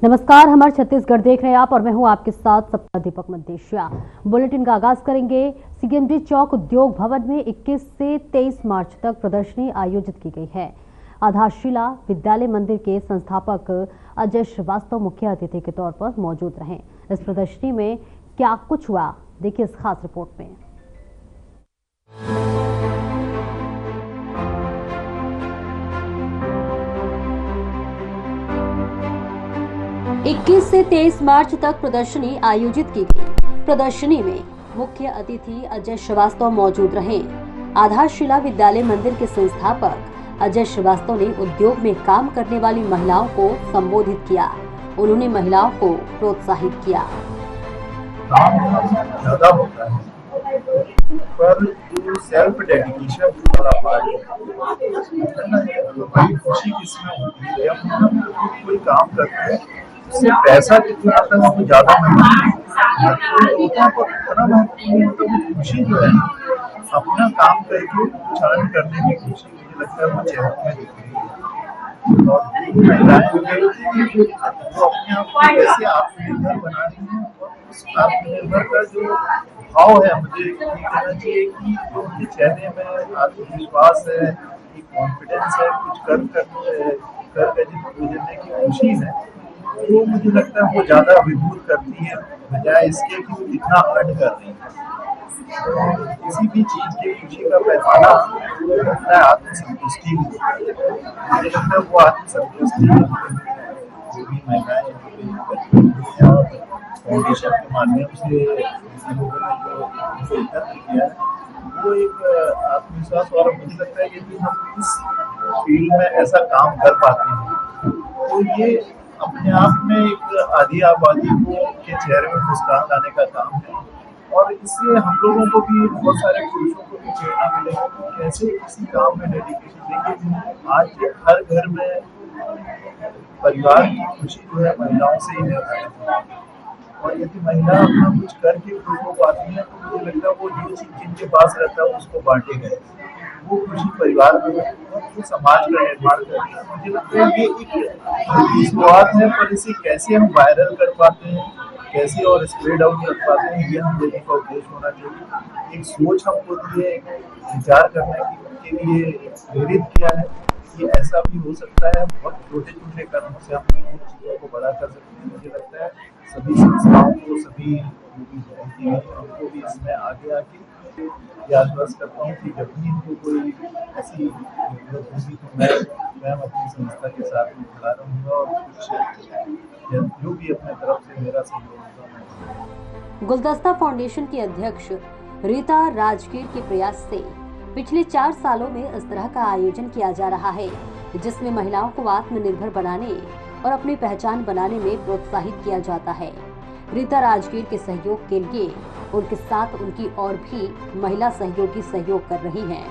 नमस्कार, हमारे छत्तीसगढ़ देख रहे हैं आप और मैं हूं आपके साथ सप्ताह दीपक मदेशिया। बुलेटिन का आगाज करेंगे। सीएमडी चौक उद्योग भवन में 21 से 23 मार्च तक प्रदर्शनी आयोजित की गई है। आधारशिला विद्यालय मंदिर के संस्थापक अजय श्रीवास्तव मुख्य अतिथि के तौर पर मौजूद रहे। इस प्रदर्शनी में क्या कुछ हुआ, देखिए इस खास रिपोर्ट में। 21 से 23 मार्च तक प्रदर्शनी आयोजित की गई। प्रदर्शनी में मुख्य अतिथि अजय श्रीवास्तव मौजूद रहे। आधारशिला विद्यालय मंदिर के संस्थापक अजय श्रीवास्तव ने उद्योग में काम करने वाली महिलाओं को संबोधित किया। उन्होंने महिलाओं को प्रोत्साहित किया। ज्यादा होता है पर जो सेल्फ डेडिकेशन वाला पार्ट है, बड़ी खुशी किसमें होती है जब हम कोई काम करते हैं, उससे पैसा कितना आता है वो ज्यादा महत्वपूर्ण होता है, पर उतना महत्वपूर्ण होता है खुशी जो है अपना काम करके कुछ अर्न करने की खुशी, मुझे लगता है वो चेहरों में दिख रही है। और महिलाएं वो अपने आप को कैसे आत्मनिर्भर बना रही है, और उस आत्मनिर्भर का जो भाव है, मुझे ये कहना चाहिए कि जो उनके चेहरे में आत्मविश्वास है, कॉन्फिडेंस है, कुछ कर गुजरने की खुशी है, वो मुझे लगता है वो ज्यादा विभूत करती है बजाय इसके कि वो कितना अर्न कर रही है। किसी भी चीज की खुशी का पैमाना होता है आत्मसंतुष्टि। मुझे लगता है वो आत्मसंतुष्टि जो भी महिलाएं फाउंडेशन के माध्यम से लोगों ने जो एकत्र किया है, वो एक आत्मविश्वास, और मुझे लगता है कि यदि हम इस फील्ड में ऐसा काम कर पाते हैं तो ये अपने आप में एक आधी आबादी को के चेहरे में मुस्कान लाने का काम है। और इससे हम लोगों को भी, बहुत सारे पुरुषों को भी प्रेरणा मिलेगी कि कैसे किसी काम में डेडिकेशन। देखिए आज हर घर में परिवार की खुशी जो है महिलाओं से ही निर्धारित है, और यदि महिला अपना कुछ करके खुश हो पाती है तो मुझे लगता है वो जो चीज जिनके पास रहता है उसको बांटे गए, वो खुशी परिवार में वो समाज का निर्माण करती है। मुझे लगता है ये एक शुरुआत है, पर इसे कैसे हम वायरल कर पाते हैं, कैसे और स्प्रेड आउट कर पाते हैं, ये हम लोगों का उद्देश्य होना चाहिए। एक सोच हमको दिए, विचार करने के लिए प्रेरित किया है कि ऐसा भी हो सकता है। बहुत छोटे छोटे कदमों से हम चीज़ों को बड़ा कर सकते हैं। मुझे लगता है सभी संस्थाओं को, सभी हमको भी इसमें आगे आके ये आश्वस्त करता हूँ कि जब भी इनको कोई ऐसी जरूरत होगी तो मैं अपनी संस्था के साथ में खड़ा रहूँगा और कुछ जो भी अपने तरफ से मेरा सहयोग होगा। गुलदस्ता फाउंडेशन की अध्यक्ष रीता राजगीर के प्रयास से पिछले 4 सालों में इस तरह का आयोजन किया जा रहा है, जिसमें महिलाओं को आत्मनिर्भर बनाने और अपनी पहचान बनाने में प्रोत्साहित किया जाता है। रीता राजगीर के सहयोग के लिए उनके साथ उनकी और भी महिला सहयोगी सहयोग कर रही हैं।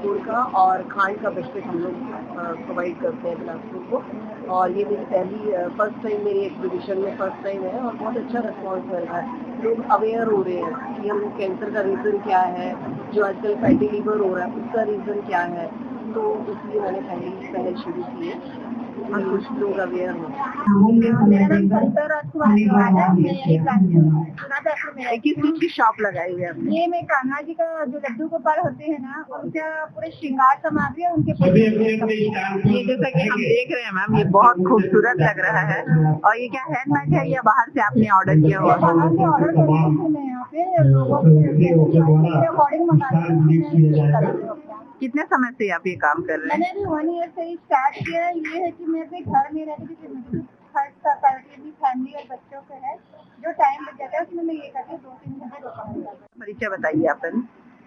गुड़ का और खांड का बिस्किट हम लोग प्रोवाइड करते हैं बिलासपुर को, और ये मेरी फर्स्ट टाइम मेरी एग्जीबिशन में फर्स्ट टाइम है, और बहुत अच्छा रिस्पॉन्स मिल रहा है। लोग अवेयर हो रहे हैं कि हम कैंसर का रीज़न क्या है, जो आजकल फैटी लीवर हो रहा है उसका रीज़न क्या है, तो इसलिए मैंने पहले शुरू की है और कुछ लोग अवेयर हो। किस चीज की शॉप लगाई हुई है? ये मैं कान्हा जी का जो लड्डू गोपाल होते हैं ना, उनका पूरे श्रृंगार सामग्री उनके ये जैसा कि हम देख रहे हैं मैम, ये बहुत खूबसूरत लग रहा है। और ये क्या हैंडमेड है या बाहर से आपने ऑर्डर किया हुआ? बाहर से ऑर्डर किया है मैं यहाँ पे अकॉर्डिंग मंगाती। कितने समय से आप ये काम कर रहे हैं? मैंने भी 1 ईयर से ही स्टार्ट किया है। ये है कि मैं अपने घर में रहती थी, खर्च करती फैमिली और बच्चों के है, जो टाइम बच जाता है उसमें मैं ये करती हूँ 2-3 घंटे दोपहर। परिचय बताइए आप।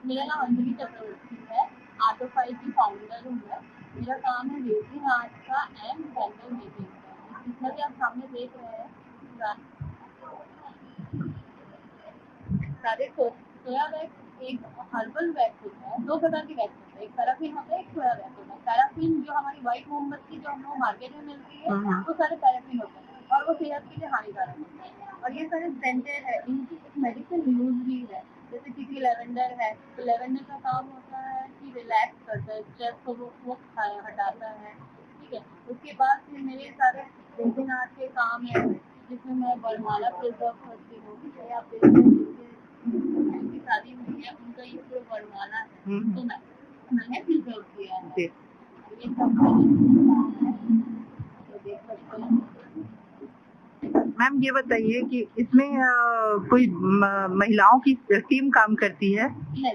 मेरा नाम अंजलि चक्रवर्ती है, आटोफाइल की फाउंडर हूँ मैं। मेरा काम है रेजिन आर्ट का एंड कैंडल मेकिंग का। जितना भी आप सामने देख रहे हैं सारे सोया वैक्स, एक हर्बल वैक्स होता है, 2 प्रकार के वैक्स होते हैं, एक पैराफिन होता है, एक सोया वैक्स होता है। पैराफिन जो हमारी व्हाइट मोमबत्ती जो हम लोग मार्केट में मिलती है, वो सारे पैराफिन होते हैं और वो सेहत के लिए हानिकारक होते हैं। और ये सारे सेंटेड है, इनकी एक मेडिसिन यूज भी है, जैसे कि लेवेंडर लेवेंडर है, तो लेवेंडर का काम होता है कि रिलैक्स करता है, स्ट्रेस को वो हटाता है, ठीक है। उसके बाद फिर मेरे सारे रेजिन आर्ट के काम है, जिसमें मैं वरमाला प्रिजर्व करती हूँ, या फिर जिनकी शादी हुई है उनका ये जो वरमाला है तो मैंने प्रिजर्व किया है। ये सब तो देख सकते हैं। मैम ये बताइए कि इसमें कोई महिलाओं की टीम काम करती है? नहीं,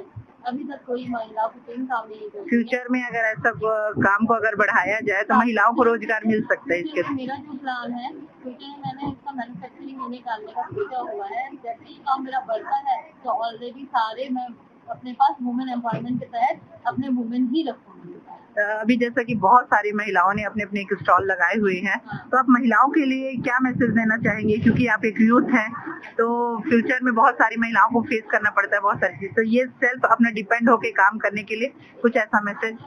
अभी तक कोई महिला को टीम काम नहीं करती। फ्यूचर में अगर ऐसा काम को अगर बढ़ाया जाए तो महिलाओं को रोजगार मिल सकता है इसके? मेरा जो प्लान है, फ्यूचर में मैंने इसका मैन्युफैक्चरिंग में निकालने का सोचा हुआ है। जैसे ही काम मेरा बढ़ता है तो ऑलरेडी सारे मैं अपने पास वुमेन एम्पावरमेंट के तहत अपने वुमेन ही रखूंगी। अभी जैसा कि बहुत सारी महिलाओं ने अपने अपने एक स्टॉल लगाए हुए हैं, तो आप महिलाओं के लिए क्या मैसेज देना चाहेंगे? क्योंकि आप एक यूथ हैं, तो फ्यूचर में बहुत सारी महिलाओं को फेस करना पड़ता है बहुत सारी चीज, तो ये सेल्फ अपना डिपेंड होके काम करने के लिए कुछ ऐसा मैसेज?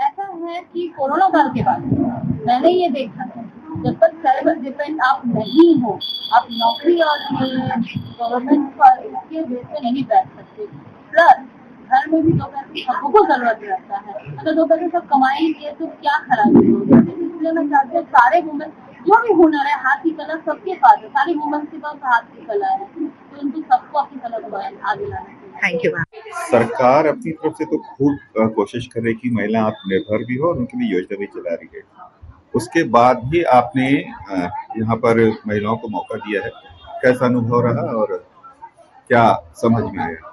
ऐसा है कि कोरोना काल के बाद मैंने ये देखा है, जब तक सेल्फ डिपेंड आप नहीं हो, आप नौकरी और गवर्नमेंट पर इसके बेस पे नहीं बैठ सकते। प्लस घर में भी दोपहर की सबको जरूरत रहता है, अगर दोपहर सब कमाएंगे तो क्या खराबी होगी। इसलिए मैं चाहती हूँ सारे वुमेन जो भी हुनर है, हाथ की कला सबके पास है, सारी वुमेन के पास हाथ की कला है, तो उनको सबको अपनी कला को आगे लाना चाहिए। Thank you ma'am. सरकार अपनी तरफ से तो खूब कोशिश कर रही कि महिला आत्मनिर्भर भी हो और उनके लिए योजना भी चला रही है। उसके बाद भी आपने यहाँ पर महिलाओं को मौका दिया है, कैसा अनुभव रहा और क्या समझ में आया?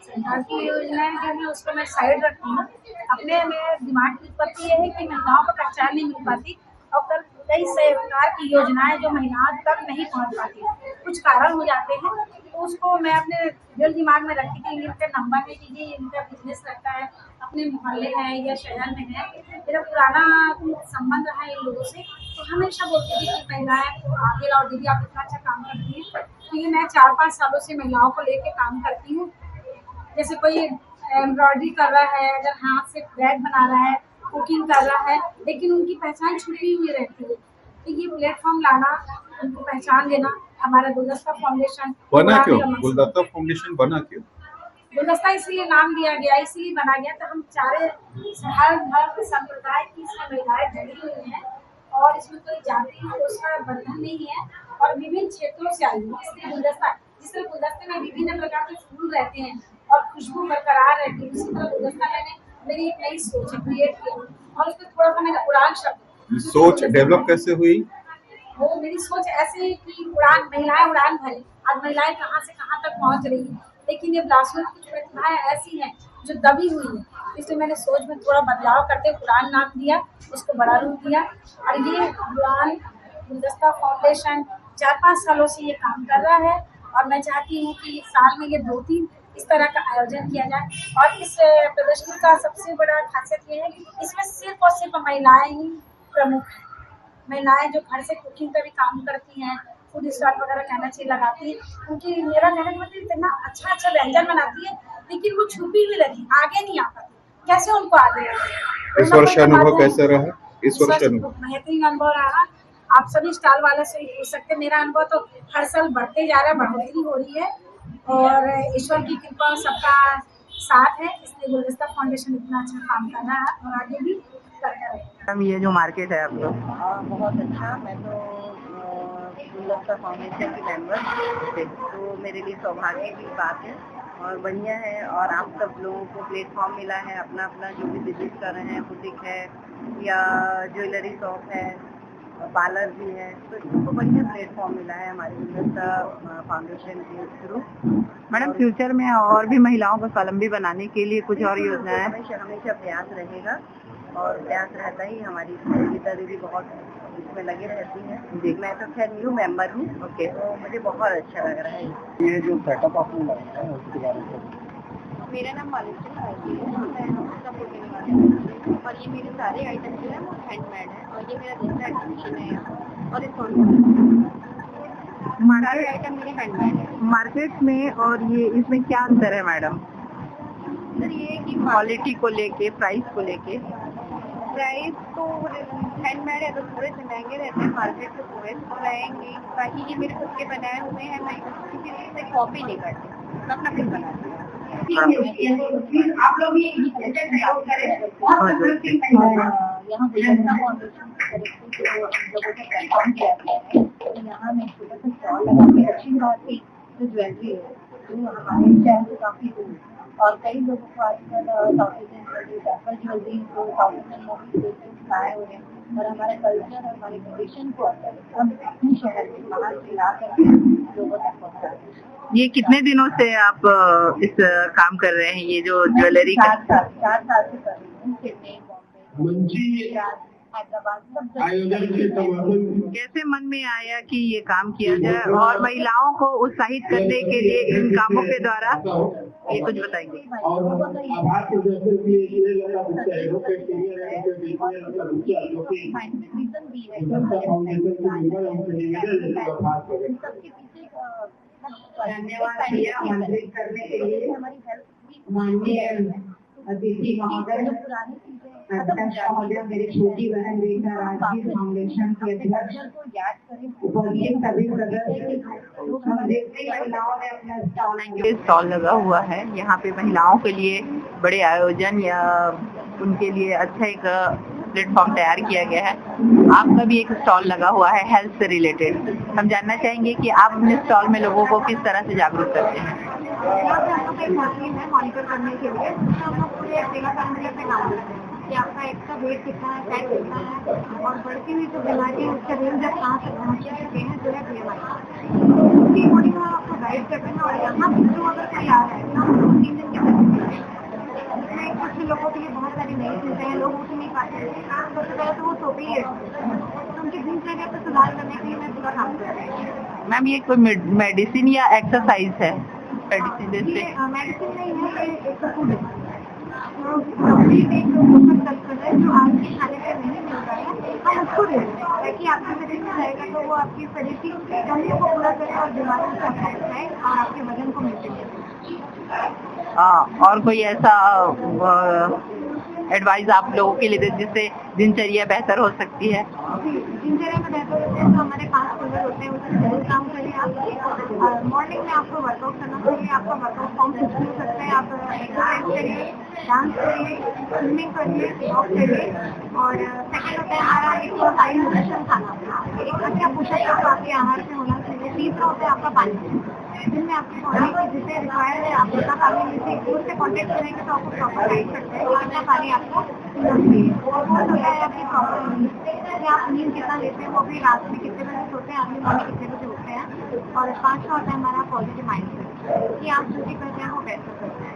सरकार की योजनाएं जो है उसको मैं साइड रखती हूँ। अपने मेरे दिमाग की उत्पत्ति ये है कि महिलाओं को पहचान नहीं मिल पाती और कई सरकार की योजनाएं जो महिलाओं तक नहीं पहुँच पाती, कुछ कारण हो जाते हैं, तो उसको मैं अपने दिल दिमाग में रखती थी। इनका नंबर है कि ये इनका बिजनेस रहता है, अपने मोहल्ले है या शहर में है, मेरा पुराना संबंध रहा है इन लोगों से, तो हमेशा बोलती थी कि महिलाएं को आगे लाओ, दीदी आप इतना अच्छा काम करती हैं। तो ये मैं 4-5 सालों से महिलाओं को लेके काम करती हूँ। जैसे कोई एम्ब्रॉयडरी कर रहा है, अगर हाथ से बैग बना रहा है, कुकिंग कर रहा है, लेकिन उनकी पहचान छुपी हुई रहती है, तो ये प्लेटफॉर्म लाना, उनको पहचान देना, हमारा गुलदस्ता फाउंडेशन बना क्यों? गुलदस्ता फाउंडेशन बना क्यों? गुलदस्ता इसलिए नाम दिया गया, इसलिए बना गया तो हम चारे हर धर्म संप्रदाय की इसमें महिलाएं जुड़ी हुई हैं और इसमें कोई जाति उसका बंधन नहीं है और विभिन्न क्षेत्रों से आई है, इसलिए गुलदस्ता, जिस तरह गुलदस्ते में विभिन्न प्रकार के फूल रहते हैं और खुशबू बरकरार रहती है, उसी तरह गुलदस्ता मैंने मेरी एक नई सोच क्रिएट की और उसको थोड़ा सा मैंने उड़ान शब्द। सोच डेवलप कैसे हुई? वो मेरी सोच ऐसे है कि उड़ान, महिलाएं उड़ान भरी, आज महिलाएं कहाँ से कहाँ तक पहुँच रही है, लेकिन ये बिलासपुर की प्रतिभाएं ऐसी हैं जो दबी हुई है, इसलिए मैंने सोच में थोड़ा बदलाव करते उड़ान नाम दिया, उसको बड़ा रूप दिया। और ये उड़ान गुलदस्ता फाउंडेशन 4-5 सालों से ये काम कर रहा है और मैं चाहती हूँ कि साल में ये 2-3 इस तरह का आयोजन किया जाए। और इस प्रदर्शनी का सबसे बड़ा खासियत ये है कि इसमें सिर्फ और सिर्फ महिलाएं ही प्रमुख हैं। महिलाएं जो घर से कुकिंग का भी काम करती हैं, फूड स्टॉल वगैरह कहना चाहिए लगाती है, क्योंकि मेरा कहना मतलब इतना अच्छा व्यंजन बनाती है, लेकिन वो छुपी हुई रहती, आगे नहीं आ पाती, कैसे उनको आगे आए। इस वर्ष अनुभव कैसा रहा? इस वर्ष बेहतरीन अनुभव रहा। आप सभी स्टॉल वाले से पूछ सकते हैं, मेरा अनुभव तो हर साल बढ़ते जा रहा है, बढ़ोतरी हो रही है और ईश्वर की कृपा और सबका साथ है, इसलिए गुलदस्ता फाउंडेशन इतना अच्छा काम कर रहा है और आगे भी करता रहेगा। ये जो मार्केट है आपका बहुत अच्छा, मैं तो गुलदस्ता फाउंडेशन की मेंबर, तो मेरे लिए सौभाग्य की बात है और बढ़िया है। और आप सब लोगों को प्लेटफॉर्म मिला है, अपना अपना जो भी बिजनेस कर रहे हैं, बुटीक है या ज्वेलरी शॉप है, पार्लर भी है, तो इसको बढ़िया प्लेटफॉर्म मिला है हमारे गुलदस्ता फाउंडेशन के थ्रू। मैडम फ्यूचर में और भी महिलाओं को स्वावलंबी बनाने के लिए कुछ और योजनाएं? हमेशा प्रयास रहेगा और प्रयास रहता ही। हमारी गीता दीदी बहुत इसमें लगे रहती हैं। मैं तो खैर न्यू मेंबर हूँ, ओके, तो मुझे बहुत अच्छा लग रहा है। ये जो सेटअप आपने लगाया है उसके बारे में? मेरा नाम मालिक है, मैं हफ्तापुर के निवासी हूँ और ये मेरे सारे आइटम जो है वो हैंडमेड है और ये मेरा दूसरा एग्जीबिशन है यहाँ और इस सारे आइटम मेरे हैंडमेड है। मार्केट में और ये इसमें क्या अंतर है मैडम? सर ये कि क्वालिटी को लेके, प्राइस को लेके? प्राइस तो हैंडमेड है तो थोड़े से महंगे रहते हैं, मार्केट से थोड़े से रहेंगे, ताकि ये मेरे खुद के बनाए हुए हैं, मैं किसी से कॉपी नहीं करती। अपना फिर बनाते हैं। आप लोग भी यहाँ गुलदस्ता फाउंडेशन की तरफ से जो हम लोगों ने प्लेटफॉर्म किया गया है, तो यहाँ मैं छोटा सा स्टॉल लगा के दक्षिण भारत की जो ज्वेलरी है जो हमारे शहर से काफी दूर, और कई लोगों को आजकल south Indian jewellery, temple jewellery तो साउथ इंडियन मूवीज देख के इंस्पायर हो रहे हैं, और हमारे कल्चर और हमारे ट्रेडिशन को हम अपने शहर में बाहर से ला करके लोगों तक पहुँचा रहे हैं। ये कितने दिनों से आप इस काम कर रहे हैं, ये जो ज्वेलरी का? 4 साल से कर रही हूँ। चेन्नई, बॉम्बे, गुजरात, हैदराबाद सब जगह। कैसे मन में आया कि ये काम किया जाए और महिलाओं को उत्साहित करने के लिए इन कामों के द्वारा, ये कुछ बताएंगे? साइंटिफिक रीजन भी है सबके पीछे धन्यवाद भैया आमंत्रित करने के लिए। हमारी हेल्थ भी माननीय अतिथि महोदय, पुरानी चीजें अध्यक्ष महोदय, मेरी छोटी बहन रेखा राजगीर फाउंडेशन के अध्यक्ष, को याद करें। उपस्थित सभी सदस्य, हम देखते महिलाओं ने अपना स्टॉल लगा हुआ है। यहाँ पे महिलाओं के लिए बड़े आयोजन या उनके लिए अच्छा एक प्लेटफॉर्म तैयार किया गया है। आपका भी एक स्टॉल लगा हुआ है हेल्थ से रिलेटेड। हम जानना चाहेंगे कि आप अपने स्टॉल में लोगों को किस तरह से जागरूक करते हैं? मॉनिटर करने के लिए हम लोग पूरे सेवा करने पे काम करते हैं कि आपका एक का वेट कितना है, फैट कितना है, और बढ़ती हुई जो बीमारी है उसका रेंज कहाँ तक पहुँच चुके हैं, जो है बीमारी उसकी अकॉर्डिंग हम आपको गाइड करते हैं। और यहाँ जो अगर कोई आ रहा है तो हम 2-3 दिन के इसमें कुछ लोगों के लिए बहुत सारी नई चीज़ें हैं, लोग उठ नहीं पाते हैं। सबसे पहले तो वो सोते ही है, तो उनकी दिनचर्या पर सुधार करने के लिए मैं पूरा काम कर रही हूँ। मैम ये कोई मेडिसिन या एक्सरसाइज है? मेडिसिन मेडिसिन नहीं है, ये एक फूड है। एक पोषक तत्व है जो आज के खाने से नहीं मिल रहा है, हम उसको दे रहे हैं ताकि आपके शरीर में रहेगा तो वो आपके शरीर की कमियों को पूरा करे और बीमारियों से आपको बचाए और आपके वजन को मेंटेन करे। और कोई ऐसा एडवाइस आप लोगों के लिए दे जिससे दिनचर्या बेहतर हो सकती है? दिनचर्या में बेहतर होते हैं तो हमारे 5 पिलर होते हैं, उसमें जरूर काम करिए आप। मॉर्निंग में आपको वर्कआउट करना चाहिए, आपका वर्कआउट फॉर्म कुछ भी हो सकता है। आप एक्सरसाइज करिए, डांस करिए, स्विमिंग करिए, वॉक करिए। और सेकेंड होता है हमारा एक हाई न्यूट्रिशन खाना, एक अच्छा पोषक तत्व आपके आहार में होना चाहिए। तीसरा होता है आपका पानी, जिनमें आपकी बॉडी की जिसे रिक्वायर्ड है आप उतना पानी जैसे उससे कॉन्टेक्ट करेंगे तो आपको प्रॉपर गाइड करते हैं कितना पानी आपको पीना चाहिए। और वो होता है आपकी प्रॉपर नींद, आप नींद कितना लेते हैं, वो भी रात में कितने बजे सोते हैं, आपकी मॉर्निंग कितने बजे उठते हैं। और 5वां होता है हमारा पॉजिटिव माइंड कि आप जो भी करते हैं वो बेहतर करते हैं।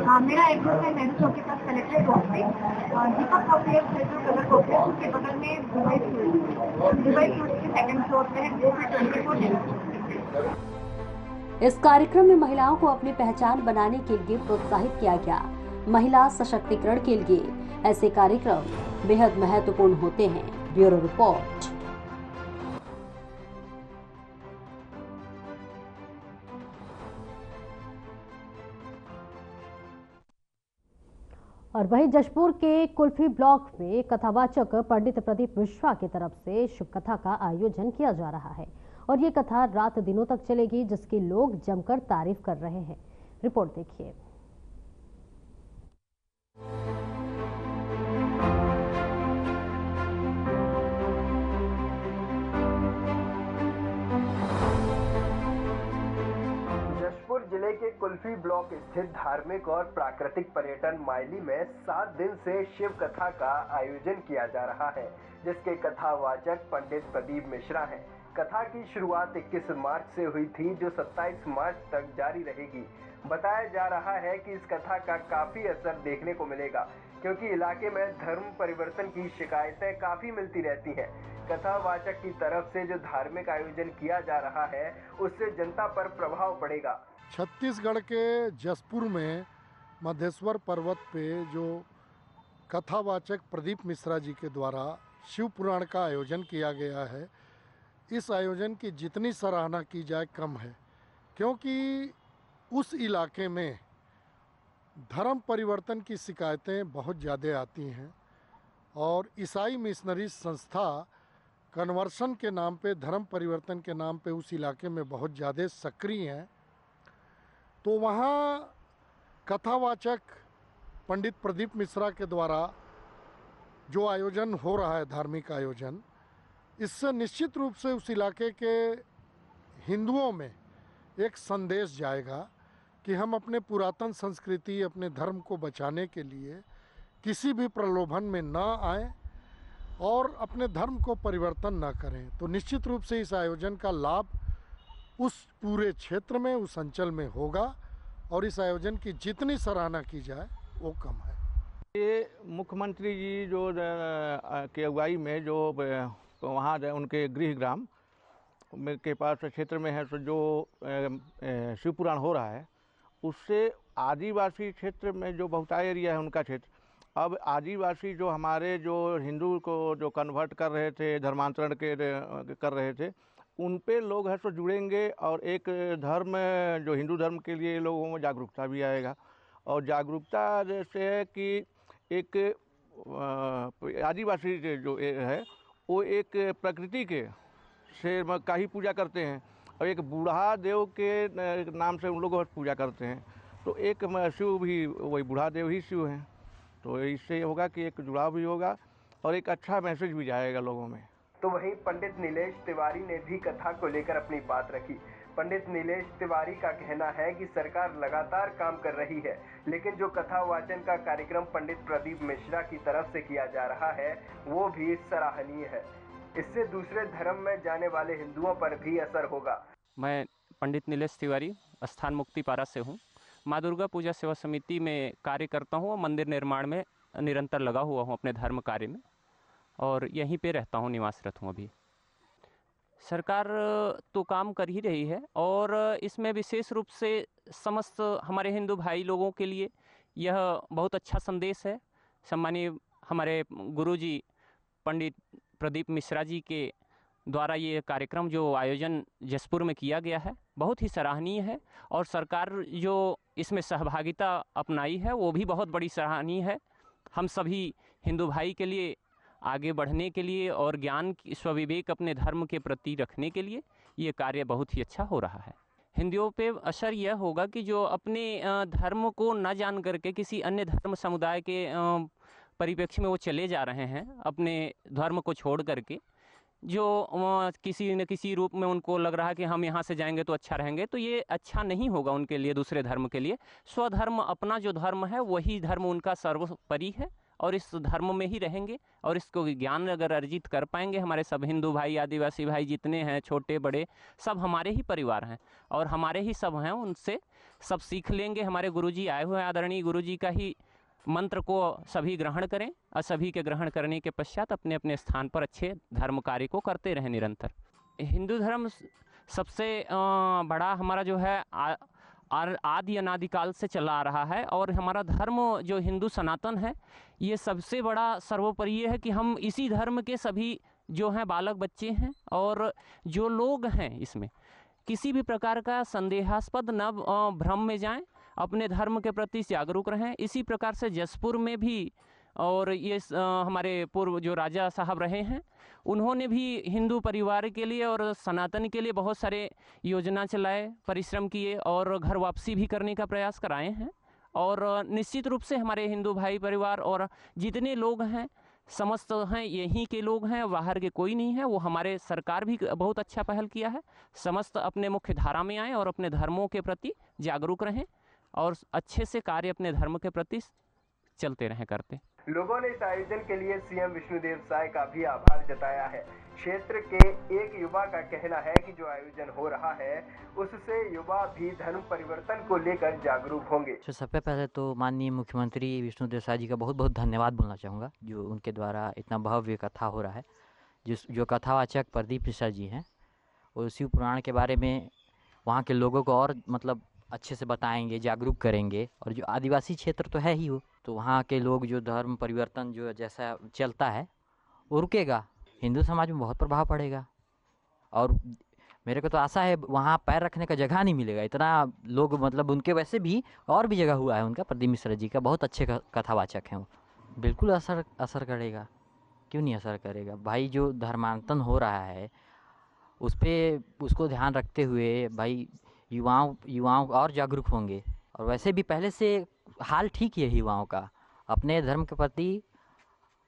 हाँ, मेरा एड्रेस है नेहरू चौक के पास कलेक्ट्रेट रोड पे, दीपक कॉम्प्लेक्स है जो कलर कॉम्प्लेक्स, उसके बगल में दुबई फ्रूट के 2nd फ्लोर पे है, 24 इस कार्यक्रम में महिलाओं को अपनी पहचान बनाने के लिए प्रोत्साहित किया गया। महिला सशक्तिकरण के लिए ऐसे कार्यक्रम बेहद महत्वपूर्ण होते हैं। Bureau report. और वहीं जशपुर के कुल्फी ब्लॉक में कथावाचक पंडित प्रदीप मिश्रा की तरफ से शिव कथा का आयोजन किया जा रहा है और ये कथा रात दिनों तक चलेगी, जिसकी लोग जमकर तारीफ कर रहे हैं। रिपोर्ट देखिए। जशपुर जिले के कुल्फी ब्लॉक स्थित धार्मिक और प्राकृतिक पर्यटन माइली में 7 दिन से शिव कथा का आयोजन किया जा रहा है, जिसके कथावाचक पंडित प्रदीप मिश्रा हैं। कथा की शुरुआत 21 मार्च से हुई थी, जो 27 मार्च तक जारी रहेगी। बताया जा रहा है कि इस कथा का काफी असर देखने को मिलेगा, क्योंकि इलाके में धर्म परिवर्तन की शिकायतें काफी मिलती रहती हैं। कथावाचक की तरफ से जो धार्मिक आयोजन किया जा रहा है, उससे जनता पर प्रभाव पड़ेगा। छत्तीसगढ़ के जशपुर में मधेश्वर पर्वत पे जो कथावाचक प्रदीप मिश्रा जी के द्वारा शिव पुराण का आयोजन किया गया है, इस आयोजन की जितनी सराहना की जाए कम है, क्योंकि उस इलाके में धर्म परिवर्तन की शिकायतें बहुत ज़्यादा आती हैं और ईसाई मिशनरी संस्था कन्वर्सन के नाम पे, धर्म परिवर्तन के नाम पे उस इलाके में बहुत ज़्यादा सक्रिय हैं। तो वहाँ कथावाचक पंडित प्रदीप मिश्रा के द्वारा जो आयोजन हो रहा है, धार्मिक आयोजन, इससे निश्चित रूप से उस इलाके के हिंदुओं में एक संदेश जाएगा कि हम अपने पुरातन संस्कृति, अपने धर्म को बचाने के लिए किसी भी प्रलोभन में न आए और अपने धर्म को परिवर्तन न करें। तो निश्चित रूप से इस आयोजन का लाभ उस पूरे क्षेत्र में, उस अंचल में होगा और इस आयोजन की जितनी सराहना की जाए वो कम है। ये मुख्यमंत्री जी जो के अगुवाई में जो वहाँ उनके गृह ग्राम के पास क्षेत्र में है, तो जो शिव पुराण हो रहा है, उससे आदिवासी क्षेत्र में जो बहुतायत एरिया है उनका क्षेत्र, अब आदिवासी जो हमारे जो हिंदू को जो कन्वर्ट कर रहे थे, धर्मांतरण कर रहे थे, उन पे लोग है सो जुड़ेंगे और एक धर्म जो हिंदू धर्म के लिए लोगों में जागरूकता भी आएगा। और जागरूकता जैसे है कि एक आदिवासी जो है वो एक प्रकृति के से का ही पूजा करते हैं और एक बूढ़ा देव के नाम से उन लोग पूजा करते हैं। तो एक शिव भी वही बूढ़ा देव ही शिव हैं। तो इससे होगा कि एक जुड़ाव भी होगा और एक अच्छा मैसेज भी जाएगा लोगों में। तो वहीं पंडित नीलेश तिवारी ने भी कथा को लेकर अपनी बात रखी। पंडित नीलेश तिवारी का कहना है कि सरकार लगातार काम कर रही है, लेकिन जो कथा वाचन का कार्यक्रम पंडित प्रदीप मिश्रा की तरफ से किया जा रहा है वो भी सराहनीय है। इससे दूसरे धर्म में जाने वाले हिंदुओं पर भी असर होगा। मैं पंडित नीलेश तिवारी स्थान मुक्तिपारा से हूँ। माँ दुर्गा पूजा सेवा समिति में कार्य करता हूँ और मंदिर निर्माण में निरंतर लगा हुआ हूँ अपने धर्म कार्य में, और यहीं पे रहता हूँ, निवासरत हूँ अभी। सरकार तो काम कर ही रही है और इसमें विशेष रूप से समस्त हमारे हिंदू भाई लोगों के लिए यह बहुत अच्छा संदेश है। सम्मानीय हमारे गुरुजी पंडित प्रदीप मिश्रा जी के द्वारा ये कार्यक्रम जो आयोजन जसपुर में किया गया है बहुत ही सराहनीय है, और सरकार जो इसमें सहभागिता अपनाई है वो भी बहुत बड़ी सराहनीय है। हम सभी हिंदू भाई के लिए आगे बढ़ने के लिए और ज्ञान की स्वविवेक अपने धर्म के प्रति रखने के लिए ये कार्य बहुत ही अच्छा हो रहा है। हिंदुओं पे असर यह होगा कि जो अपने धर्म को न जान करके किसी अन्य धर्म समुदाय के परिप्रेक्ष्य में वो चले जा रहे हैं, अपने धर्म को छोड़ करके, जो किसी न किसी रूप में उनको लग रहा है कि हम यहाँ से जाएंगे तो अच्छा रहेंगे, तो ये अच्छा नहीं होगा उनके लिए, दूसरे धर्म के लिए। स्वधर्म, अपना जो धर्म है वही धर्म उनका सर्वोपरि है और इस धर्म में ही रहेंगे और इसको ज्ञान अगर अर्जित कर पाएंगे, हमारे सब हिंदू भाई, आदिवासी भाई जितने हैं, छोटे बड़े, सब हमारे ही परिवार हैं और हमारे ही सब हैं, उनसे सब सीख लेंगे। हमारे गुरुजी आए हुए आदरणीय गुरुजी का ही मंत्र को सभी ग्रहण करें और सभी के ग्रहण करने के पश्चात अपने अपने स्थान पर अच्छे धर्म कार्य को करते रहें निरंतर। हिंदू धर्म सबसे बड़ा हमारा जो है आदि अनादिकाल से चला आ रहा है और हमारा धर्म जो हिंदू सनातन है ये सबसे बड़ा सर्वोपरि है कि हम इसी धर्म के सभी जो हैं बालक बच्चे हैं और जो लोग हैं इसमें किसी भी प्रकार का संदेहास्पद न भ्रम में जाएं, अपने धर्म के प्रति जागरूक रहें। इसी प्रकार से जसपुर में भी और ये हमारे पूर्व जो राजा साहब रहे हैं उन्होंने भी हिंदू परिवार के लिए और सनातन के लिए बहुत सारे योजना चलाए, परिश्रम किए और घर वापसी भी करने का प्रयास कराए हैं। और निश्चित रूप से हमारे हिंदू भाई परिवार और जितने लोग हैं समस्त हैं यहीं के लोग हैं, बाहर के कोई नहीं है। वो हमारे सरकार भी बहुत अच्छा पहल किया है। समस्त अपने मुख्य धारा में आए और अपने धर्मों के प्रति जागरूक रहें और अच्छे से कार्य अपने धर्म के प्रति चलते रहें करते। लोगों ने इस आयोजन के लिए सीएम विष्णुदेव साय का भी आभार जताया है। क्षेत्र के एक युवा का कहना है कि जो आयोजन हो रहा है उससे युवा भी धर्म परिवर्तन को लेकर जागरूक होंगे। तो सबसे पहले तो माननीय मुख्यमंत्री विष्णुदेव साय जी का बहुत बहुत धन्यवाद बोलना चाहूँगा, जो उनके द्वारा इतना भव्य कथा हो रहा है। जो कथावाचक प्रदीप मिश्रा जी हैं वो शिव पुराण के बारे में वहाँ के लोगों को और मतलब अच्छे से बताएंगे, जागरूक करेंगे। और जो आदिवासी क्षेत्र तो है ही वो, तो वहाँ के लोग जो धर्म परिवर्तन जो जैसा चलता है वो रुकेगा, हिंदू समाज में बहुत प्रभाव पड़ेगा। और मेरे को तो आशा है वहाँ पैर रखने का जगह नहीं मिलेगा, इतना लोग मतलब उनके वैसे भी और भी जगह हुआ है उनका, प्रदीप मिश्रा जी का बहुत अच्छे कथावाचक हैं वो। बिल्कुल असर करेगा, क्यों नहीं असर करेगा भाई। जो धर्मांतरण हो रहा है उस पर उसको ध्यान रखते हुए भाई युवाओं और जागरूक होंगे। और वैसे भी पहले से हाल ठीक ही है युवाओं का, अपने धर्म के प्रति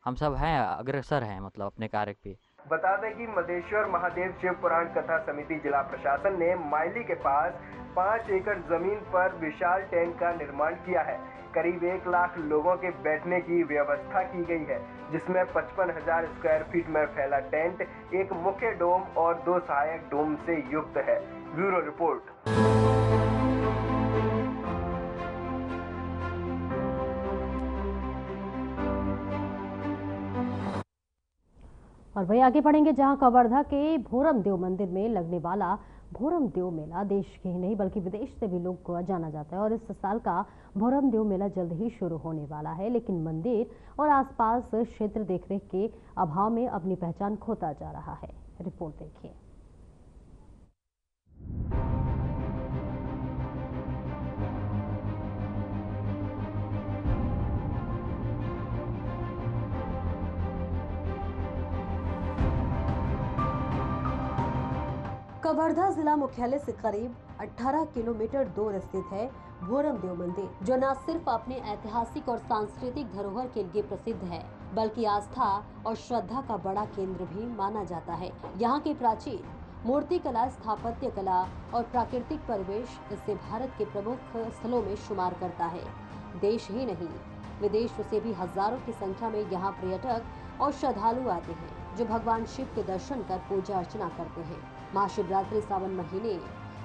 हम सब हैं, अग्रसर हैं, मतलब अपने कार्य पे। बता दें कि मधेश्वर महादेव शिव पुराण कथा समिति जिला प्रशासन ने माइली के पास 5 एकड़ जमीन पर विशाल टेंट का निर्माण किया है। करीब 1 लाख लोगों के बैठने की व्यवस्था की गई है, जिसमें 55,000 स्क्वायर फीट में फैला टेंट एक मुख्य डोम और 2 सहायक डोम से युक्त है। Bureau report. और वही आगे बढ़ेंगे, जहां कवर्धा के भोरम देव मंदिर में लगने वाला भोरम देव मेला देश के ही नहीं बल्कि विदेश से भी लोग को जाना जाता है। और इस साल का भोरम देव मेला जल्द ही शुरू होने वाला है, लेकिन मंदिर और आसपास क्षेत्र देखरेख के अभाव में अपनी पहचान खोता जा रहा है। रिपोर्ट देखिए। कवर्धा जिला मुख्यालय से करीब 18 किलोमीटर दूर स्थित है भोरम देव मंदिर, जो न सिर्फ अपने ऐतिहासिक और सांस्कृतिक धरोहर के लिए प्रसिद्ध है, बल्कि आस्था और श्रद्धा का बड़ा केंद्र भी माना जाता है। यहाँ की प्राचीन मूर्ति कला, स्थापत्य कला और प्राकृतिक परिवेश इसे भारत के प्रमुख स्थलों में शुमार करता है। देश ही नहीं, विदेश से भी हजारों की संख्या में यहाँ पर्यटक और श्रद्धालु आते हैं, जो भगवान शिव के दर्शन कर पूजा अर्चना करते हैं। महाशिवरात्रि, सावन महीने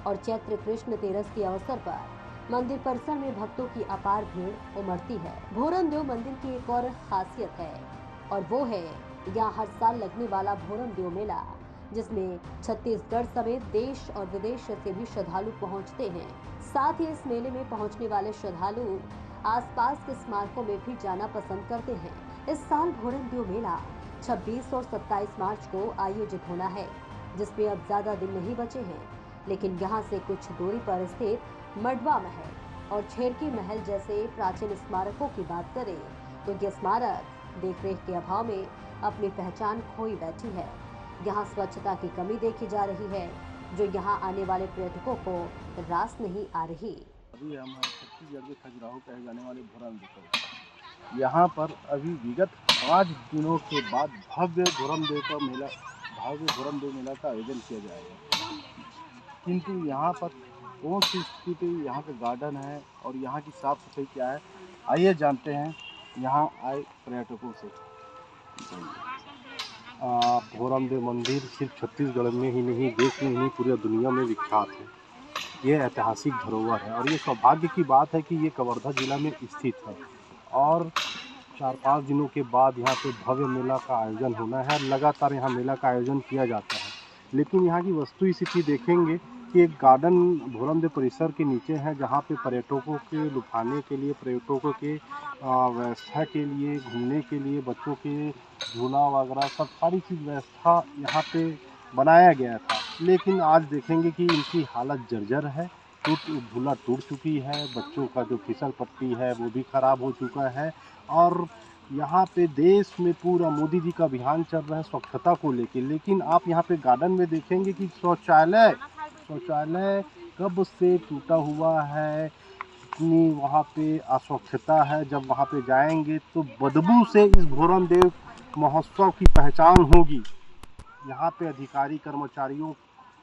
और चैत्र कृष्ण तेरस के अवसर पर मंदिर परिसर में भक्तों की अपार भीड़ उमड़ती है। भोरम देव मंदिर की एक और खासियत है, और वो है यहाँ हर साल लगने वाला भोरम देव मेला, जिसमें छत्तीसगढ़ समेत देश और विदेश से भी श्रद्धालु पहुँचते हैं। साथ ही इस मेले में पहुँचने वाले श्रद्धालु आसपास के स्मारकों में भी जाना पसंद करते हैं। इस साल भोरम देव मेला 26 और 27 मार्च को आयोजित होना है, जिसमें अब ज्यादा दिन नहीं बचे हैं, लेकिन यहाँ से कुछ दूरी पर स्थित मडवा महल और छेरकी महल जैसे प्राचीन स्मारकों की बात करें तो ये स्मारक देखरेख के अभाव में अपनी पहचान खोई बैठी है। यहाँ स्वच्छता की कमी देखी जा रही है, जो यहाँ आने वाले पर्यटकों को रास नहीं आ रही। अभी हम छत्तीसगढ़ के खजुराहो कहे जाने वाले भोरम देव, यहाँ पर अभी विगत 5 दिनों के बाद भव्य भोरम देव मेला का आयोजन किया जाएगा। किंतु यहाँ पर कौन सी स्थिति, यहाँ का गार्डन है और यहाँ की साफ सफाई क्या है, आइए जानते हैं यहाँ आए पर्यटकों से। भोरम देव मंदिर सिर्फ छत्तीसगढ़ में ही नहीं, देश में ही नहीं, पूरी दुनिया में विख्यात है। ये ऐतिहासिक धरोहर है और ये सौभाग्य की बात है कि ये कवर्धा जिला में स्थित है। और 4-5 दिनों के बाद यहाँ पे भव्य मेला का आयोजन होना है। लगातार यहाँ मेला का आयोजन किया जाता है, लेकिन यहाँ की वस्तु स्थिति देखेंगे कि एक गार्डन भोरम देव परिसर के नीचे है, जहाँ पे पर्यटकों के लुभाने के लिए, पर्यटकों के व्यवस्था के लिए, घूमने के लिए, बच्चों के झूला वगैरह सब सारी चीज़ व्यवस्था यहाँ पे बनाया गया था। लेकिन आज देखेंगे कि इनकी हालत जर्जर है, झूला टूट चुकी है, बच्चों का जो फिसल पट्टी है वो भी ख़राब हो चुका है। और यहाँ पे देश में पूरा मोदी जी का अभियान चल रहा है स्वच्छता को लेके, लेकिन आप यहाँ पे गार्डन में देखेंगे कि शौचालय कब से टूटा हुआ है, इतनी वहाँ पे अस्वच्छता है। जब वहाँ पे जाएंगे तो बदबू से इस भोरम देव महोत्सव की पहचान होगी। यहाँ पे अधिकारी कर्मचारियों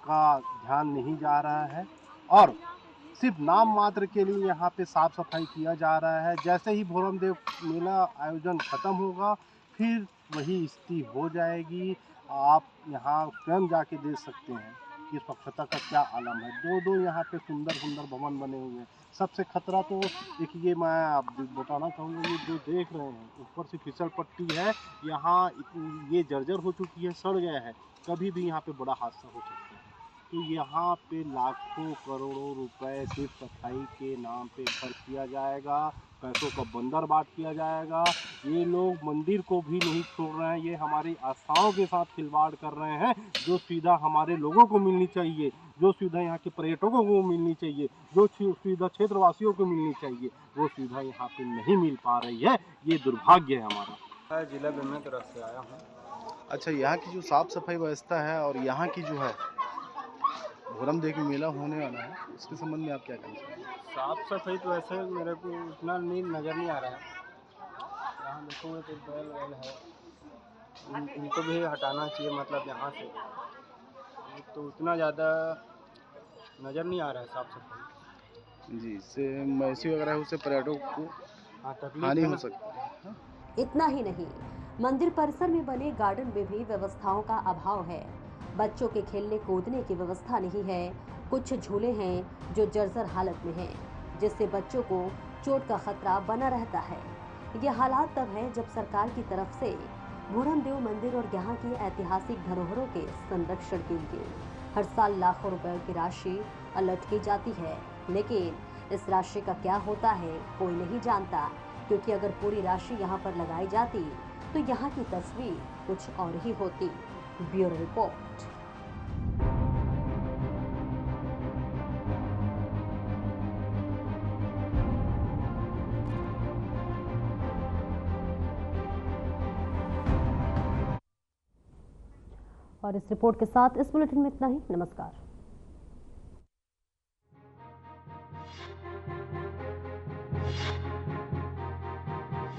का ध्यान नहीं जा रहा है और सिर्फ नाम मात्र के लिए यहाँ पे साफ सफाई किया जा रहा है। जैसे ही भोरम देव मेला आयोजन ख़त्म होगा फिर वही स्थिति हो जाएगी। आप यहाँ स्वयं जाके देख सकते हैं कि स्वच्छता का क्या आलम है। दो यहाँ पे सुंदर भवन बने हुए हैं। सबसे खतरा तो एक ये मैं आप बताना चाहूँगा, ये जो देख रहे हैं ऊपर से फिसल पट्टी है, यहाँ ये जर्जर हो चुकी है, सड़ गया है, कभी भी यहाँ पे बड़ा हादसा हो सकता है। तो यहाँ पे लाखों करोड़ों रुपए सिर्फ सफाई के नाम पे खर्च किया जाएगा, पैसों का बंदर बांट किया जाएगा। ये लोग मंदिर को भी नहीं छोड़ रहे हैं, ये हमारी आस्थाओं के साथ खिलवाड़ कर रहे हैं। जो सुविधा हमारे लोगों को मिलनी चाहिए, जो सुविधा यहाँ के पर्यटकों को मिलनी चाहिए, जो सुविधा क्षेत्रवासियों को मिलनी चाहिए, वो सुविधा यहाँ पे नहीं मिल पा रही है। ये दुर्भाग्य है हमारा। जिला बेमेतरा से आया हूँ। अच्छा, यहाँ की जो साफ सफाई व्यवस्था है और यहाँ की जो है भोरम देव मेला होने वाला है, उसके संबंध में आप क्या कहना चाहेंगे? साफ सफाई तो ऐसे मेरे को उतना नहीं नज़र नहीं आ रहा है। यहाँ देखोगे तो बैल वैल है, इनको भी हटाना चाहिए, मतलब यहाँ से तो उतना ज़्यादा नज़र नहीं आ रहा है साफ सफाई। जी, इससे मवेशी वगैरह उससे पर्यटकों को हानि हो सकती है। इतना ही नहीं, मंदिर परिसर में बने गार्डन में भी व्यवस्थाओं का अभाव है। बच्चों के खेलने कूदने की व्यवस्था नहीं है। कुछ झूले हैं जो जर्जर हालत में हैं, जिससे बच्चों को चोट का खतरा बना रहता है। ये हालात तब है जब सरकार की तरफ से भोरम देव मंदिर और यहाँ की ऐतिहासिक धरोहरों के संरक्षण के लिए हर साल लाखों रुपए की राशि अलर्ट की जाती है, लेकिन इस राशि का क्या होता है कोई नहीं जानता, क्योंकि अगर पूरी राशि यहाँ पर लगाई जाती तो यहाँ की तस्वीर कुछ और ही होती। Bureau report. और इस रिपोर्ट के साथ इस बुलेटिन में इतना ही। नमस्कार।